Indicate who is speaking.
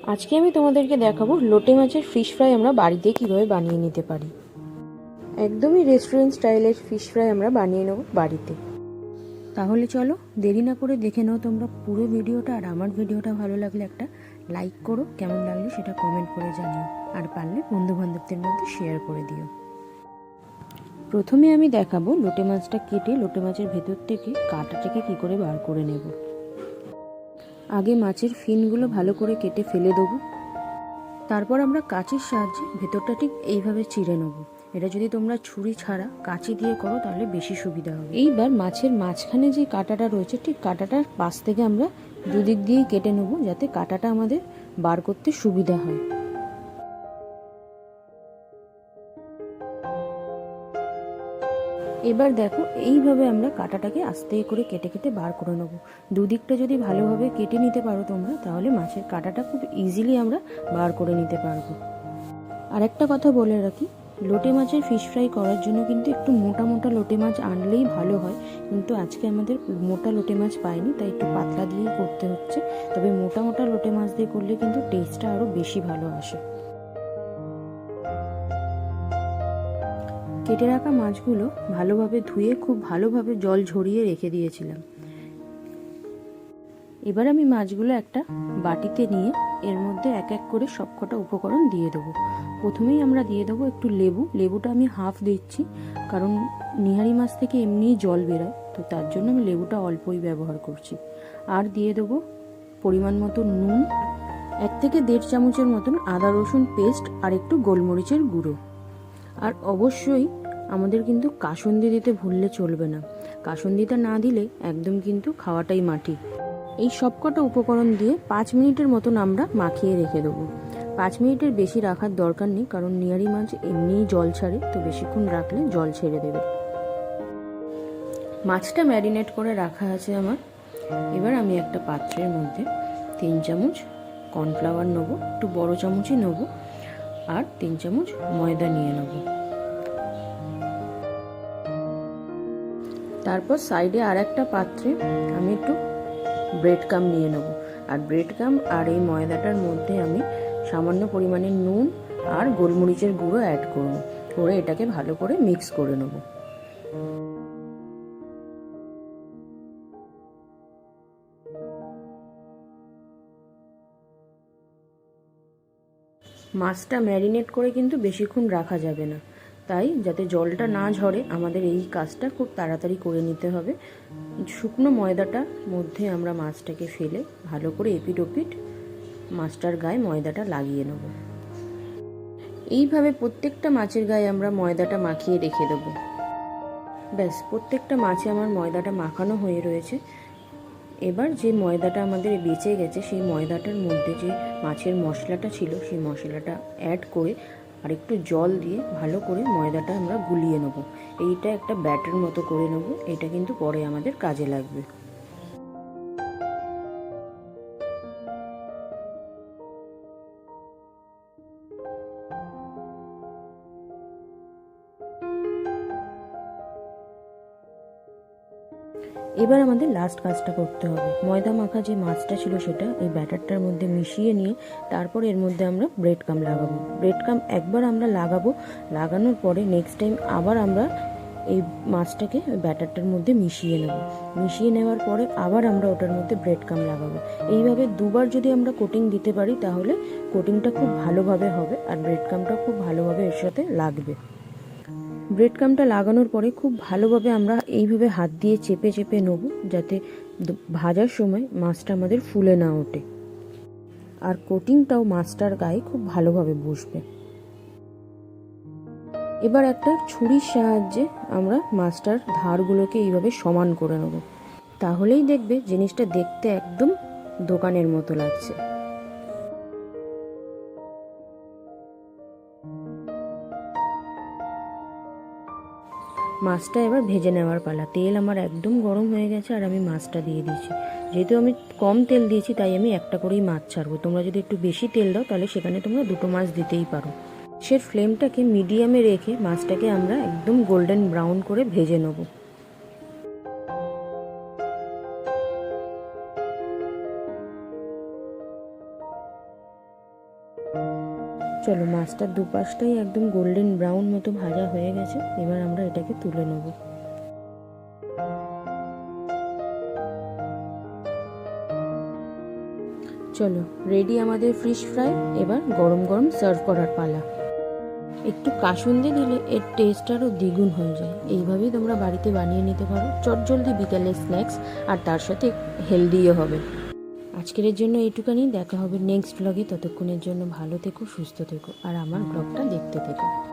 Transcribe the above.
Speaker 1: আজকে আমি তোমাদেরকে দেখাবো লোটে মাছের ফিশ ফ্রাই আমরা বাড়িতে কিভাবে বানিয়ে নিতে পারি। একদমই রেস্টুরেন্ট স্টাইলের ফিশ ফ্রাই আমরা বানিয়ে নেব বাড়িতে। তাহলে চলো দেরি না করে দেখে নাও তোমরা পুরো ভিডিওটা। আর আমার ভিডিওটা ভালো লাগলে একটা লাইক করো, কেমন লাগলো সেটা কমেন্ট করে জানিও, আর পারলে বন্ধু বান্ধবদের মধ্যে শেয়ার করে দিও। প্রথমে আমি দেখাবো লোটে মাছটা কেটে লোটে মাছের ভেতর থেকে কাঁটাটাকে কী করে বার করে নেব। আগে মাছের ফিনগুলো ভালো করে কেটে ফেলে দেবো। তারপর আমরা কাঁচির সাহায্যে ভেতরটা ঠিক এইভাবে চিড়ে নেব। এটা যদি তোমরা ছুরি ছাড়া কাঁচি দিয়ে করো তাহলে বেশি সুবিধা হবে। এইবার মাছের মাঝখানে যে কাঁটাটা রয়েছে ঠিক কাঁটাটার পাশ থেকে আমরা দুদিক দিয়েই কেটে নেব, যাতে কাঁটাটা আমাদের বার করতে সুবিধা হয়। এবার দেখো এইভাবে আমরা কাঁটাটাকে আস্তে করে কেটে কেটে বার করে নেব। দুদিকটা যদি ভালোভাবে কেটে নিতে পারো তোমরা, তাহলে মাছের কাঁটাটা খুব ইজিলি আমরা বার করে নিতে পারবো। আর একটা কথা বলে রাখি, লোটে মাছের ফিশ ফ্রাই করার জন্য কিন্তু একটু মোটা মোটা লোটে মাছ আনলেই ভালো হয়, কিন্তু আজকে আমাদের মোটা লোটে মাছ পাইনি, তাই একটু পাতলা দিয়েই করতে হচ্ছে। তবে মোটা মোটা লোটে মাছ দিয়ে করলে কিন্তু টেস্টটা আরও বেশি ভালো আসে। কেটে রাখা মাছগুলো ভালোভাবে ধুয়ে খুব ভালোভাবে জল ঝরিয়ে রেখে দিয়েছিলাম। এবার আমি মাছগুলো একটা বাটিতে নিয়ে এর মধ্যে এক এক করে সবকটা উপকরণ দিয়ে দেবো। প্রথমেই আমরা দিয়ে দেবো একটু লেবু। লেবুটা আমি হাফ দিচ্ছি, কারণ নিহারি মাছ থেকে এমনিই জল বেরোয়, তো তার জন্য আমি লেবুটা অল্পই ব্যবহার করছি। আর দিয়ে দেবো পরিমাণ মতো নুন, 1 থেকে 1.5 চামচের মতন আদা রসুন পেস্ট, আর একটু গোলমরিচের গুঁড়ো। আর অবশ্যই আমাদের কিন্তু কাসুন্দি দিতে ভুললে চলবে না। কাসুন্দিটা না দিলে একদম কিন্তু খাওয়াটাই মাটি। এই সবকটা উপকরণ দিয়ে 5 মিনিটের মতন আমরা মাখিয়ে রেখে দেবো। 5 মিনিটের বেশি রাখার দরকার নেই, কারণ নিহারি মাছ এমনিই জল ছাড়ে, তো বেশিক্ষণ রাখলে জল ছেড়ে দেবে। মাছটা ম্যারিনেট করে রাখা আছে আমার। এবার আমি একটা পাত্রের মধ্যে 3 চামচ কর্নফ্লাওয়ার নেবো, একটু বড় চামচই নেবো, আর 3 চামচ ময়দা নিয়ে নেবো। তারপর সাইডে আর একটা পাত্রে আমি একটু ব্রেড কাম নিয়ে নেব। আর ব্রেড কাম আর এই ময়দাটার মধ্যে আমি সামান্য পরিমাণে নুন আর গোলমরিচের গুঁড়ো অ্যাড করব, করে এটাকে ভালো করে মিক্স করে নেব। মাছটা ম্যারিনেট করে কিন্তু বেশিক্ষণ রাখা যাবে না, তাই যাতে জলটা না ঝরে আমাদের এই কাজটা খুব তাড়াতাড়ি করে নিতে হবে। শুকনো ময়দাটার মধ্যে আমরা মাছটাকে ফেলে ভালো করে এপিট ওপিট মাছটার গায়ে ময়দাটা লাগিয়ে নেব। এইভাবে প্রত্যেকটা মাছের গায়ে আমরা ময়দাটা মাখিয়ে রেখে দেবো। ব্যাস, প্রত্যেকটা মাছে আমার ময়দাটা মাখানো হয়ে রয়েছে। এবার যে ময়দাটা আমাদের বেঁচে গেছে সেই ময়দাটার মধ্যে যে মাছের মশলাটা ছিল সেই মশলাটা অ্যাড করে আর একটু জল দিয়ে ভালো করে ময়দাটা আমরা গুলিয়ে নেব। এইটা একটা ব্যাটার মতো করে নেব, এটা কিন্তু পরে আমাদের কাজে লাগবে। এবার আমাদের লাস্ট কাজটা করতে হবে। ময়দা মাখা যে মাছটা ছিল সেটা এই ব্যাটারটার মধ্যে মিশিয়ে নিয়ে তারপর এর মধ্যে আমরা ব্রেড কাম লাগাবো। ব্রেড কাম একবার আমরা লাগাবো, লাগানোর পরে নেক্সট টাইম আবার আমরা এই মাছটাকে ব্যাটারটার মধ্যে মিশিয়ে নেব। মিশিয়ে নেওয়ার পরে আবার আমরা ওটার মধ্যে ব্রেড কাম লাগাবো। এইভাবে দুবার যদি আমরা কোটিং দিতে পারি তাহলে কোটিংটা খুব ভালোভাবে হবে আর ব্রেড কামটা খুব ভালোভাবে এর সাথে লাগবে। ব্রেড ক্রাম্বটা লাগানোর পরে খুব ভালোভাবে আমরা এইভাবে হাত দিয়ে চেপে চেপে নেব, যাতে ভাজার সময় মাছটা আমাদের ফুলে না ওঠে, আর কোটিংটাও মাছটার গায়ে খুব ভালোভাবে বসবে। এবার একটা ছুরির সাহায্যে আমরা মাছটার ধারগুলোকে এইভাবে সমান করে নেব, তাহলেই দেখবে জিনিসটা দেখতে একদম দোকানের মতো লাগছে। মাছটা এবার ভেজে নেওয়ার পালা। তেল আমার একদম গরম হয়ে গেছে আর আমি মাছটা দিয়ে দিয়েছি। যেহেতু আমি কম তেল দিয়েছি তাই আমি একটা করেই মাছ ছাড়বো। তোমরা যদি একটু বেশি তেল দাও তাহলে সেখানে তোমরা 2টো মাছ দিতেই পারো। সে ফ্লেমটাকে মিডিয়ামে রেখে মাছটাকে আমরা একদম গোল্ডেন ব্রাউন করে ভেজে নেবো। চলো, মাছটার দুপাশটাই একদম গোল্ডেন ব্রাউন মতো ভাজা হয়ে গেছে। এবার আমরা এটাকে তুলে নেব। চলো, রেডি আমাদের ফিশ ফ্রাই। এবার গরম গরম সার্ভ করার পালা। একটু কাসুন্দি দিলে এর টেস্ট আরও দ্বিগুণ হয়ে যায়। এইভাবেই তোমরা বাড়িতে বানিয়ে নিতে পারো, চটজলদি বিকালের স্ন্যাক্স, আর তার সাথে হেলদিও হবে। আজকের জন্য এইটুখানি। দেখা হবে নেক্সট ব্লগে। ততক্ষণের জন্য ভালো থেকো, সুস্থ থেকো, আর আমার ব্লগটা দেখতে থেকো।